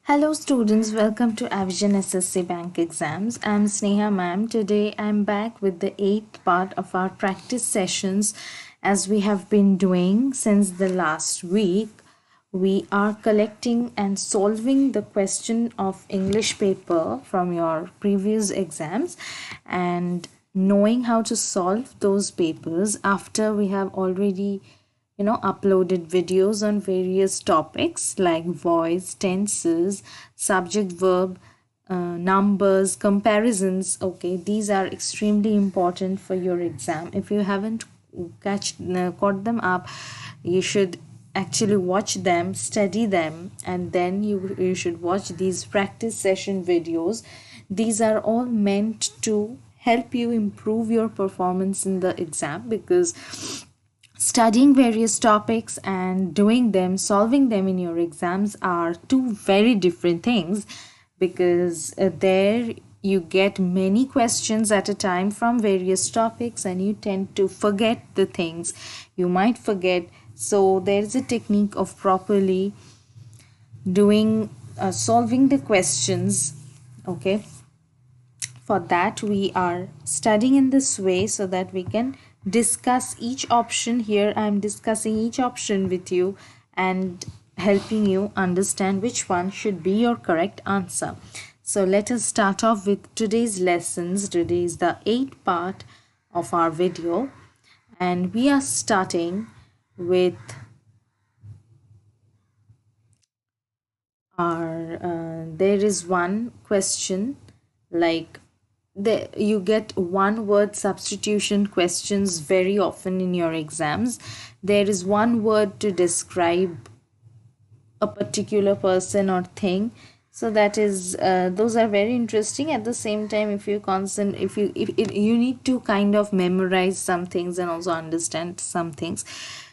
Hello students, welcome to Avision SSC Bank Exams. I'm Sneha ma'am. Today I'm back with the 8th part of our practice sessions as we have been doing since the last week. We are collecting and solving the question of English paper from your previous exams and knowing how to solve those papers after we have already uploaded videos on various topics like voice, tenses, subject, verb, numbers, comparisons. Okay, these are extremely important for your exam. If you haven't caught them up, you should actually watch them, study them, and then you should watch these practice session videos. These are all meant to help you improve your performance in the exam, because studying various topics and doing them, solving them in your exams are two very different things, because there you get many questions at a time from various topics and you tend to forget the things you might forget. So there's a technique of properly doing solving the questions. Okay, for that we are studying in this way so that we can discuss each option. Here I'm discussing each option with you and helping you understand which one should be your correct answer. So let us start off with today's lessons. Today is the 8th part of our video and we are starting with our there is one question, like you get one word substitution questions very often in your exams. There is one word to describe a particular person or thing, so that is those are very interesting. At the same time, if you you need to kind of memorize some things and also understand some things,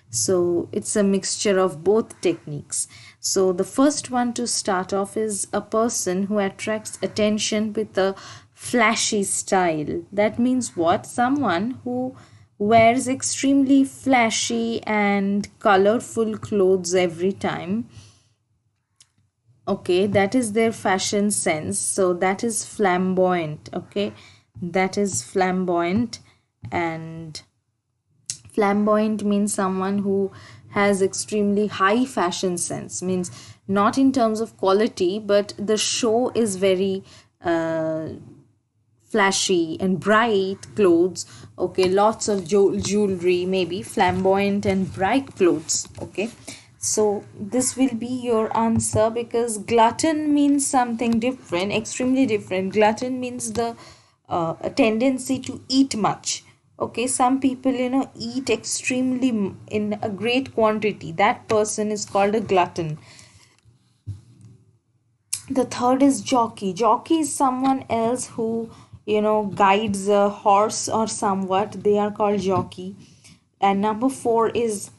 so it's a mixture of both techniques. So the first one to start off is a person who attracts attention with a flashy style. That means what? Someone who wears extremely flashy and colorful clothes every time. Okay, that is their fashion sense. So that is flamboyant. Okay, that is flamboyant. And flamboyant means someone who has extremely high fashion sense, means not in terms of quality, but the show is very flashy and bright clothes. Okay, lots of jewelry, maybe flamboyant and bright clothes. Okay, so this will be your answer, because glutton means something different, extremely different. Glutton means the a tendency to eat much. Okay, some people eat extremely in a great quantity. That person is called a glutton. The third is jockey. Jockey is someone else who guides a horse or somewhat. They are called jockey. And number 4 is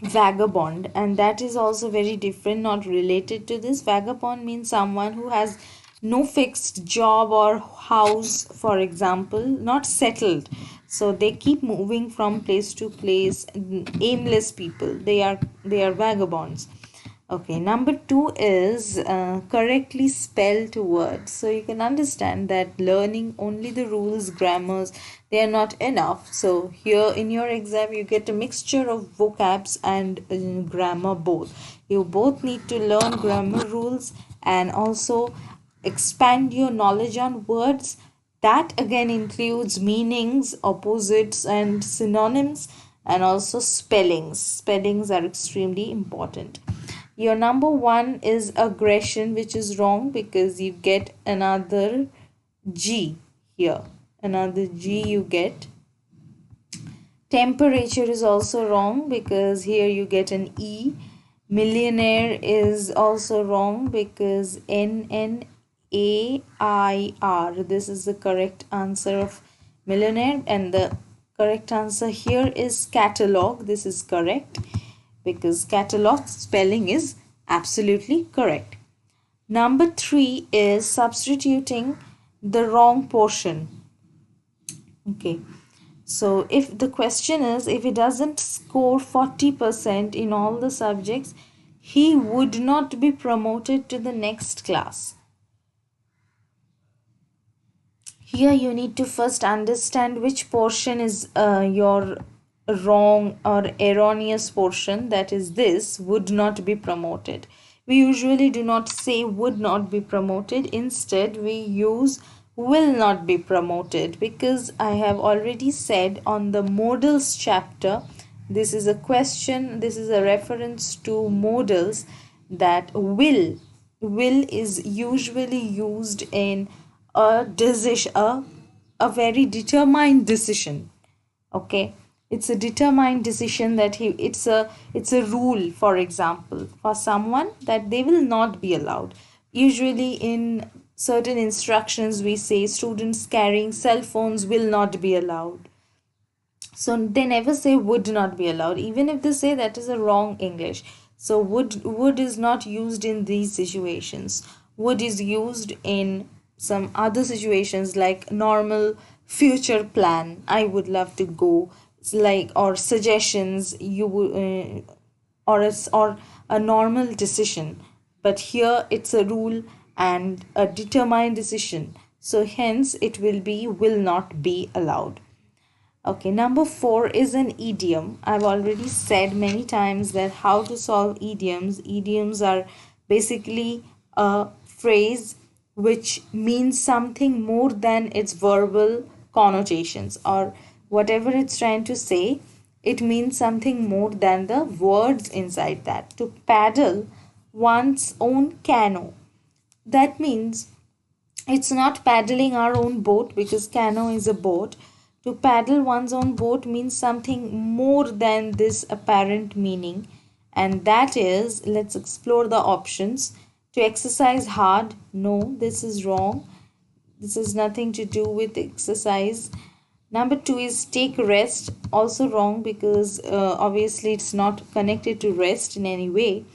vagabond, and that is also very different, not related to this. Vagabond means someone who has no fixed job or house, for example, not settled, so they keep moving from place to place. Aimless people, they are vagabonds. Okay, number 2 is correctly spelled words. So you can understand that learning only the rules, grammars, they are not enough. So here in your exam, you get a mixture of vocabs and grammar both. You both need to learn grammar rules and also expand your knowledge on words. That again includes meanings, opposites, and synonyms, and also spellings. Spellings are extremely important. Your number 1 is aggression, which is wrong, because you get another G here. Another G you get. Temperature is also wrong, because here you get an E. Millionaire is also wrong, because NNAIR. This is the correct answer of millionaire, and the correct answer here is catalog. This is correct, because catalog spelling is absolutely correct. Number 3 is substituting the wrong portion. Okay, so if the question is, if he doesn't score 40% in all the subjects, He would not be promoted to the next class. Here you need to first understand which portion is your wrong or erroneous portion, that is this would not be promoted. We usually do not say would not be promoted, instead we use will not be promoted, because I have already said on the modals chapter, this is a question, this is a reference to modals, that will is usually used in a decision, a very determined decision. Okay, it's a determined decision that it's a rule, for example, for someone, that they will not be allowed. Usually in certain instructions we say students carrying cell phones will not be allowed, so they never say would not be allowed. Even if they say, that is a wrong English. So would is not used in these situations. Would is used in some other situations, like normal future plan, I would love to go. It's like, or suggestions, you would or a normal decision. But here it's a rule and a determined decision, so hence it will be will not be allowed. Okay, number four is an idiom. I've already said many times that how to solve idioms. Idioms are basically a phrase which means something more than its verbal connotations, or whatever it's trying to say, it means something more than the words inside that. To paddle one's own canoe. That means it's not paddling our own boat, because canoe is a boat. To paddle one's own boat means something more than this apparent meaning, and that is, let's explore the options. To exercise hard, no, this is wrong. This has nothing to do with exercise. Number two is take rest, also wrong, because obviously it's not connected to rest in any way.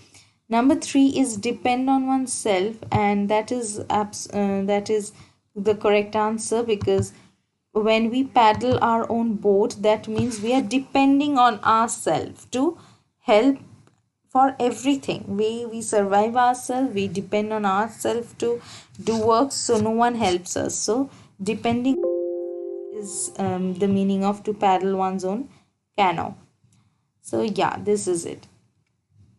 Number three is depend on oneself, and that is the correct answer, because when we paddle our own boat, that means we are depending on ourselves to help for everything. We survive ourselves, we depend on ourselves to do work, so no one helps us. So depending is the meaning of to paddle one's own canoe. So yeah, this is it.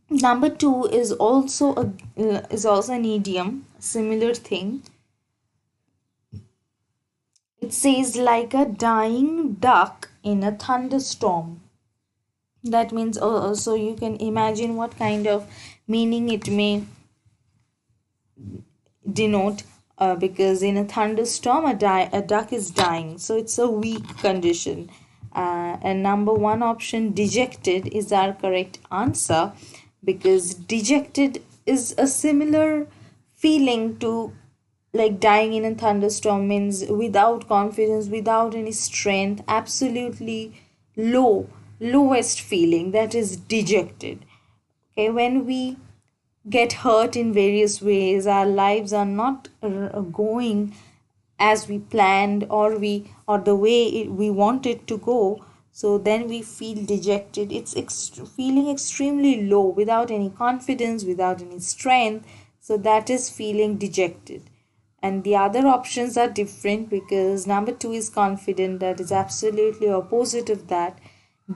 Number two is also an idiom, similar thing. It says like a dying duck in a thunderstorm. That means so you can imagine what kind of meaning it may denote, because in a thunderstorm a duck is dying, so it's a weak condition. And number one option, dejected, is our correct answer, because dejected is a similar feeling to, like, dying in a thunderstorm means without confidence, without any strength, absolutely lowest feeling, that is dejected. Okay, when we get hurt in various ways, our lives are not going as we planned, or the way we want it to go, so then we feel dejected. It's feeling extremely low, without any confidence, without any strength, so that is feeling dejected. And the other options are different, because number two is confident, that is absolutely opposite of that.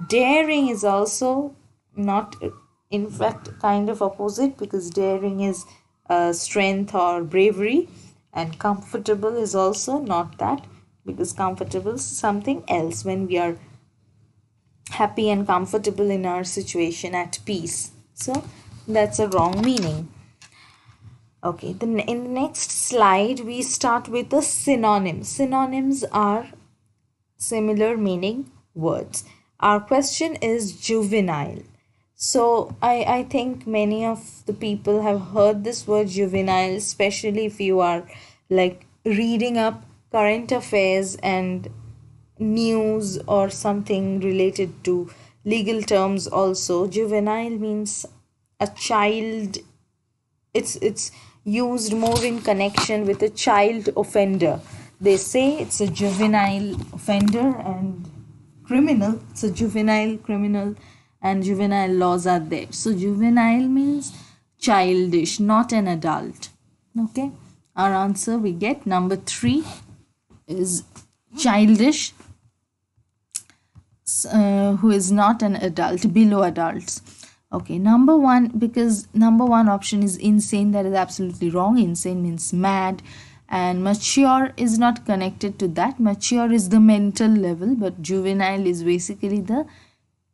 Daring is also not, in fact, kind of opposite, because daring is strength or bravery, and comfortable is also not that, because comfortable is something else, when we are happy and comfortable in our situation, at peace. So that's a wrong meaning. Okay, then in the next slide we start with the synonyms. Synonyms are similar meaning words. Our question is juvenile. So I think many of the people have heard this word juvenile, especially if you are like reading up current affairs and news or something related to legal terms also. Juvenile means a child. It's used more in connection with a child offender. They say it's a juvenile offender, and it's a juvenile criminal, and juvenile laws are there. So juvenile means childish, not an adult. Okay, our answer we get number 3 is childish, who is not an adult, below adults. Okay, number 1, because number 1 option is insane, that is absolutely wrong. Insane means mad, and mature is not connected to that. Mature is the mental level, but juvenile is basically the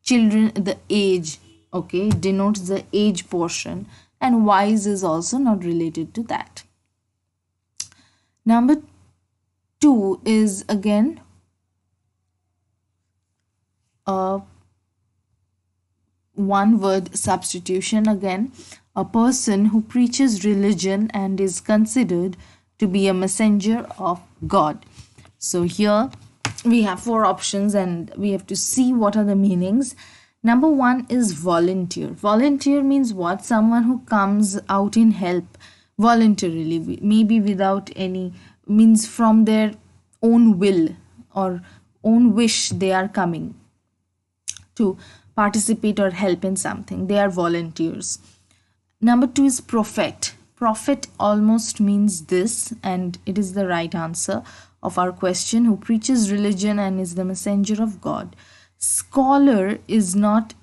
children, the age. Okay, denotes the age portion, and wise is also not related to that. Number 2 is again a one word substitution. Again, a person who preaches religion and is considered to be a messenger of God. So here we have 4 options and we have to see what are the meanings. Number 1 is volunteer. Volunteer means what? Someone who comes out in help voluntarily, maybe without any means, from their own will or own wish they are coming to participate or help in something. They are volunteers. Number 2 is prophet. Prophet almost means this, and it is the right answer of our question, who preaches religion and is the messenger of God. Scholar is not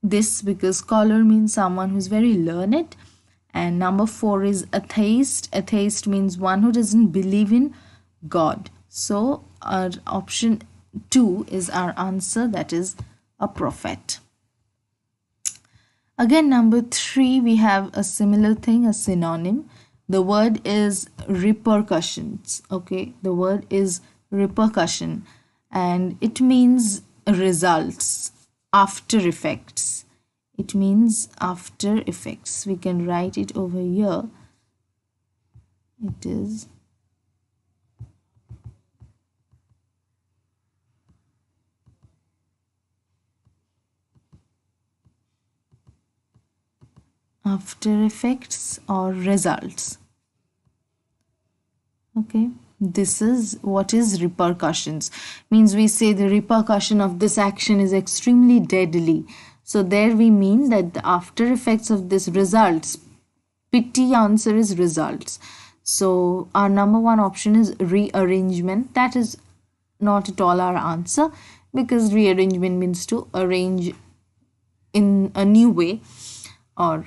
this, because scholar means someone who is very learned. And number 4 is atheist. Atheist means one who doesn't believe in God. So our option 2 is our answer, that is a prophet. Again, number 3, we have a similar thing, a synonym. The word is repercussions. Okay, the word is repercussion, and it means results, after effects. It means after effects. We can write it over here. It is after effects or results. Okay, this is what is repercussions. Means we say the repercussion of this action is extremely deadly. So there we mean that the after effects of this results. Pity answer is results. So our number 1 option is rearrangement. That is not at all our answer, because rearrangement means to arrange in a new way or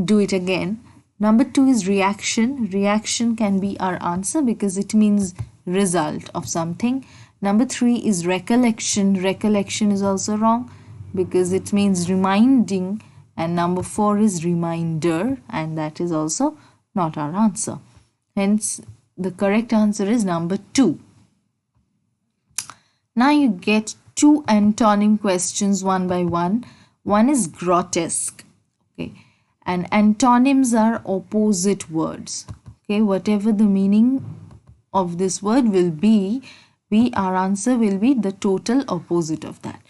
do it again. Number 2 is reaction. Reaction can be our answer because it means result of something. Number 3 is recollection. Recollection is also wrong because it means reminding. And number 4 is reminder, and that is also not our answer. Hence, the correct answer is number 2. Now you get 2 antonym questions one by one. One is grotesque. Okay. And antonyms are opposite words. Okay, whatever the meaning of this word will be, our answer will be the total opposite of that.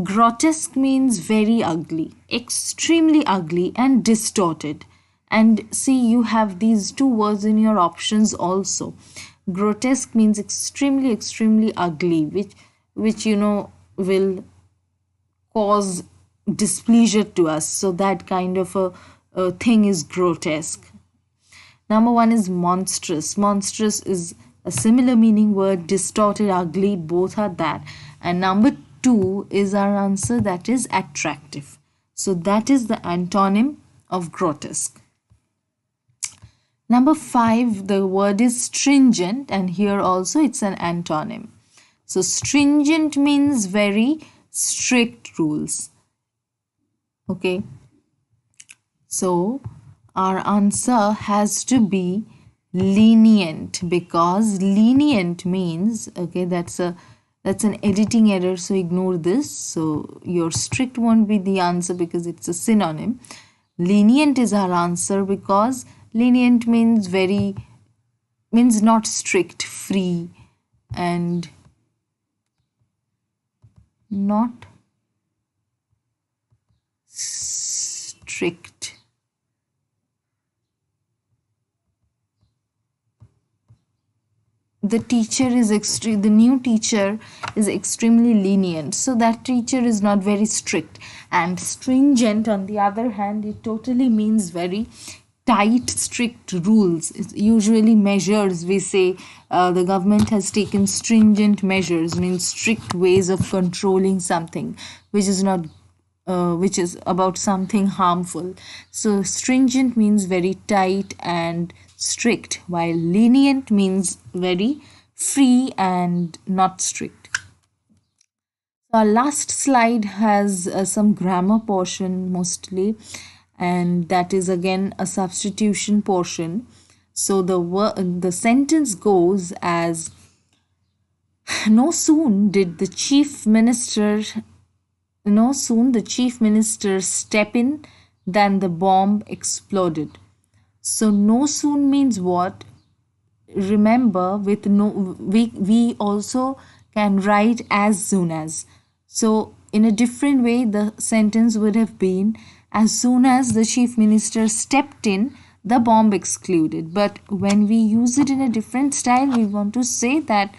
Grotesque means very ugly, extremely ugly and distorted. And see, you have these 2 words in your options also. Grotesque means extremely, extremely ugly, which you know will cause displeasure to us. So that kind of a thing is grotesque. Number 1 is monstrous. Monstrous is a similar meaning word. Distorted, ugly, both are that. And number 2 is our answer, that is attractive. So that is the antonym of grotesque. Number 5, the word is stringent, and here also it's an antonym. So stringent means very strict rules. Okay. So our answer has to be lenient, because lenient means, okay, that's an editing error, so ignore this. So your strict won't be the answer because it's a synonym. Lenient is our answer because lenient means means not strict, free, and not strict. the new teacher is extremely lenient, so that teacher is not very strict. And stringent, on the other hand, it totally means very tight, strict rules. It's usually measures, we say the government has taken stringent measures, means strict ways of controlling something which is not which is about something harmful. So stringent means very tight and strict, while lenient means very free and not strict. Our last slide has some grammar portion mostly, and that is again a substitution portion. So the sentence goes as, no soon the chief minister step in than the bomb exploded. So no soon means what? Remember, with no, we also can write as soon as. So in a different way, the sentence would have been, as soon as the chief minister stepped in, the bomb exploded. But when we use it in a different style, we want to say that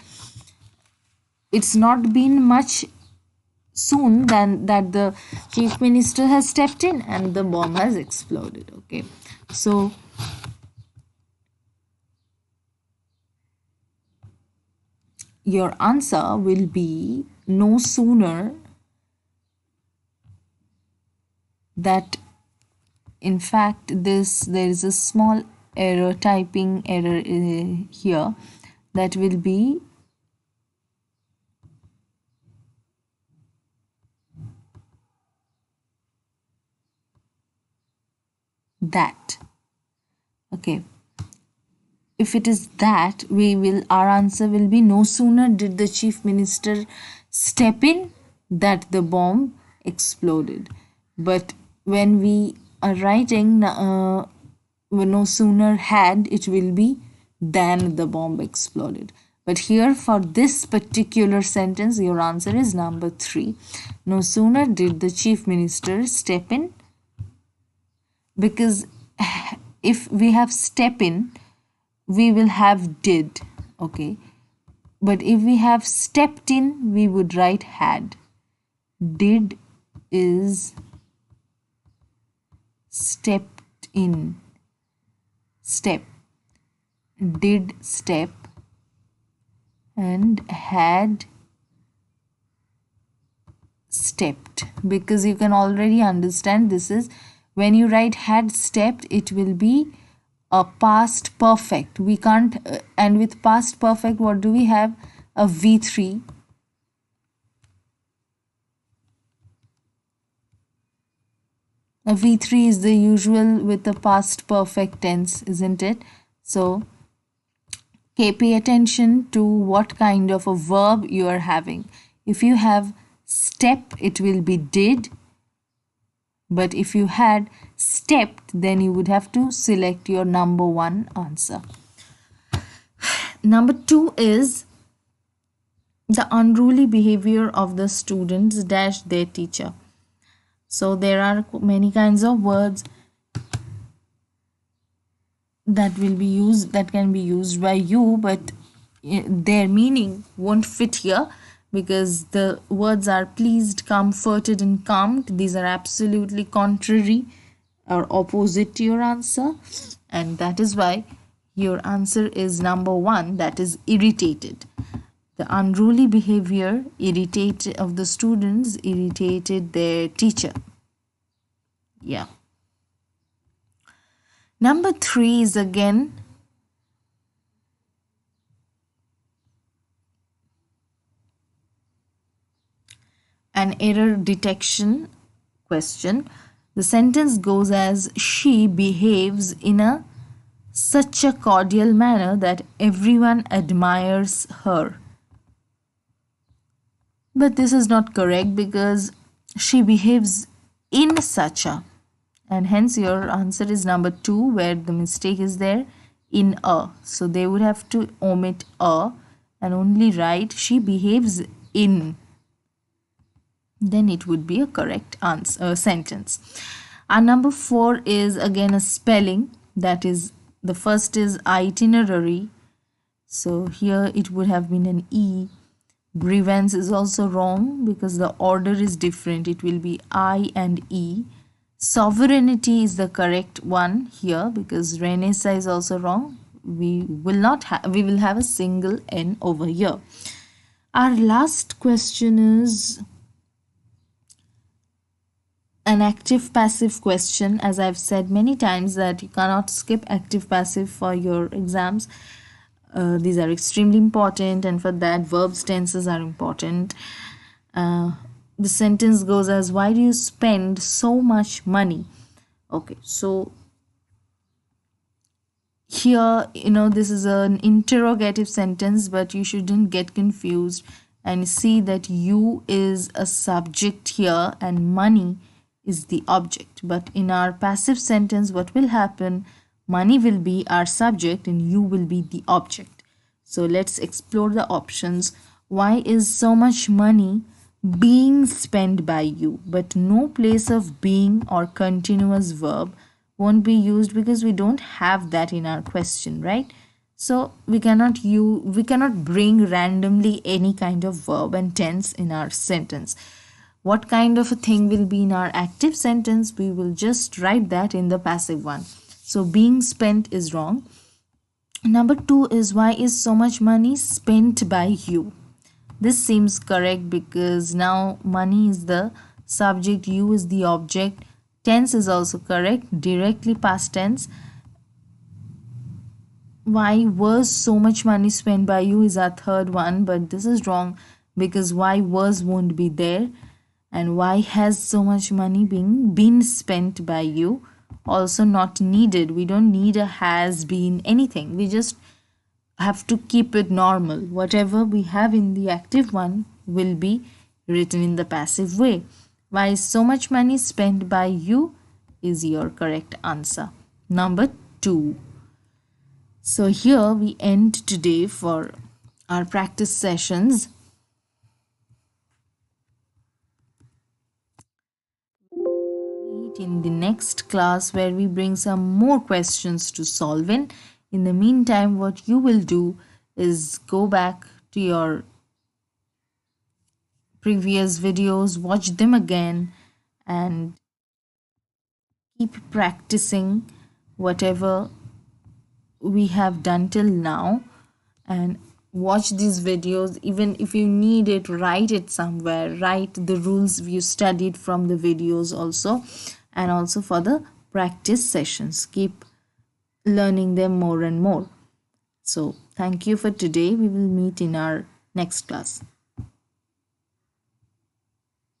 it's not been much soon than that the chief minister has stepped in and the bomb has exploded. Okay, so your answer will be no sooner. That, in fact, there is a small error, typing error here. That will be that. Okay, if it is that, our answer will be, no sooner did the chief minister step in that the bomb exploded. But when we are writing no sooner had, it will be than the bomb exploded. But here, for this particular sentence, your answer is number 3. No sooner did the chief minister step in, because if we have step in, we will have did. Okay, but if we have stepped in, we would write had. Did is stepped in. Step. Did step. And had stepped. Because you can already understand this is, when you write had stepped, it will be a past perfect. We can't, and with past perfect, what do we have? A V3. A V3 is the usual with the past perfect tense, isn't it? So, okay, pay attention to what kind of a verb you are having. If you have step, it will be did. But if you had stepped, then you would have to select your number 1 answer. Number 2 is the unruly behavior of the students dash their teacher. So there are many kinds of words that will be used, that can be used by you, but their meaning won't fit here, because the words are pleased, comforted, and calmed. These are absolutely contrary or opposite to your answer, and that is why your answer is number 1, that is irritated. The unruly behavior of the students irritated their teacher. Yeah. Number 3 is again an error detection question. The sentence goes as, she behaves in such a cordial manner that everyone admires her. But this is not correct, because she behaves in such a, and hence your answer is number 2, where the mistake is there, in a. So they would have to omit a and only write she behaves in. Then it would be a correct answer, sentence. Our number 4 is again a spelling. That is, the first is itinerary. So here it would have been an E. Grievance is also wrong because the order is different. It will be I and E. Sovereignty is the correct one here because Renaissance is also wrong. We will have a single N over here. Our last question is an active passive question. As I've said many times that you cannot skip active passive for your exams. These are extremely important, and for that verbs tenses are important. The sentence goes as, why do you spend so much money? Okay, so here, this is an interrogative sentence, but you shouldn't get confused and see that you is a subject here and money is the object. But in our passive sentence, what will happen? Money will be our subject and you will be the object. So let's explore the options. Why is so much money being spent by you? But no place of being or continuous verb won't be used because we don't have that in our question, right? So we cannot bring randomly any kind of verb and tense in our sentence. What kind of a thing will be in our active sentence? We will just write that in the passive one. So being spent is wrong. Number 2 is, why is so much money spent by you? This seems correct because now money is the subject, you is the object. Tense is also correct, directly past tense. Why was so much money spent by you is our third one, but this is wrong because why was won't be there. And why has so much money been spent by you? Also not needed. We don't need a has been anything. We just have to keep it normal. Whatever we have in the active one will be written in the passive way. Why is so much money spent by you is your correct answer. Number 2. So here we end today for our practice sessions. Meet in the next class where we bring some more questions to solve in. In the meantime, what you will do is go back to your previous videos, watch them again, and keep practicing whatever we have done till now, and watch these videos. Even if you need it, write it somewhere, write the rules you studied from the videos also, and also for the practice sessions keep learning them more and more. So thank you for today. We will meet in our next class.